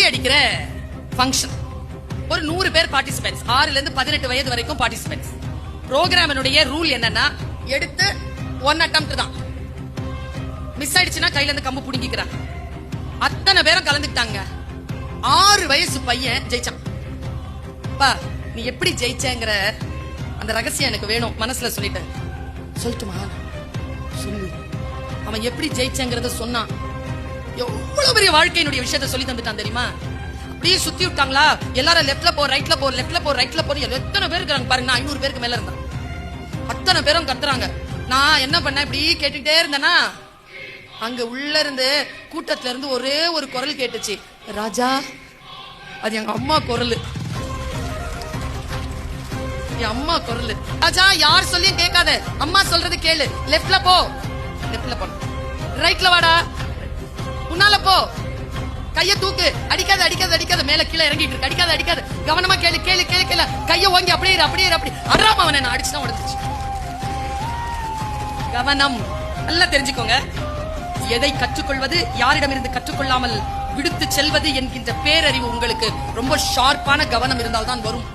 அடிக்கிற ஃபங்க்ஷன். ஒரு 100 பேர் பார்ட்டிசிபென்ட்ஸ், 6 ல இருந்து 18 வயது வரைக்கும் பார்ட்டிசிபென்ட்ஸ். ப்ரோக்ராமினுடைய ரூல் என்னன்னா, எடுத்து 1 அட்டெம்ப்ட் தான். மிஸ் ஆயிடுச்சுன்னா கையில இருந்து கம்பு புடுங்கிக்கிறாங்க. அத்தனை பேரும் கலந்துக்கிட்டாங்க. 6 வயசு பையன் ஜெயிச்சான். பா, நீ எப்படி ஜெயிச்சேங்கிற அந்த ரகசியம் எனக்கு வேணும், மனசுல சொல்லிட்டேன். சொல்லட்டுமா? சொல்லு. அவன் எப்படி ஜெயிச்சேங்கிறத சொன்னான். எவ்வளவு பெரிய வாழ்க்கையினுடைய விஷயத்த சொல்லி தந்துட்டான் தெரியுமா? அப்படியே சுத்தி விட்டாங்களா, எல்லாரும் லெஃப்ட்ல போ, ரைட்ல போ, லெஃப்ட்ல போ, ரைட்ல போ. எத்தனை பேர் இருக்காங்க பாருங்க, 500 பேருக்கு மேல இருந்தான். அத்தனை பேரும் கத்துறாங்க. நான் என்ன பண்ண, இப்படி கேட்டுக்கிட்டே இருந்தேன்னா, அங்க உள்ள இருந்து கூட்டத்துல இருந்து ஒரே ஒரு குரல் கேட்டுச்சு, ராஜா. அது எங்க அம்மா குரல், என் அம்மா குரல். ராஜா, யார் சொல்லியும் கேட்காத, அம்மா சொல்றது கேளு. லெஃப்ட்ல போ, லெஃப்ட்ல போ, ரைட்ல வாடா, முன்னால போ, கைய தூக்கு, அடிக்காத அடிக்காத அடிக்காத, மேல கீழே இறங்கிட்டு இருக்கு, அடிக்காத அடிக்காத, கவனமா கேளு கேளு கேளு கேளு, கைய ஓங்கி அப்படியே அப்படியே அப்படி அறாம அவனை நான் அடிச்சுதான் உடஞ்சிச்சு. கவனம். நல்லா தெரிஞ்சுக்கோங்க, எதை கற்றுக்கொள்வது, யாரிடமிருந்து கற்றுக்கொள்ளாமல் விடுத்து செல்வது என்கின்ற பேரறிவு உங்களுக்கு ரொம்ப ஷார்ப்பான கவனம் இருந்தால்தான் வரும்.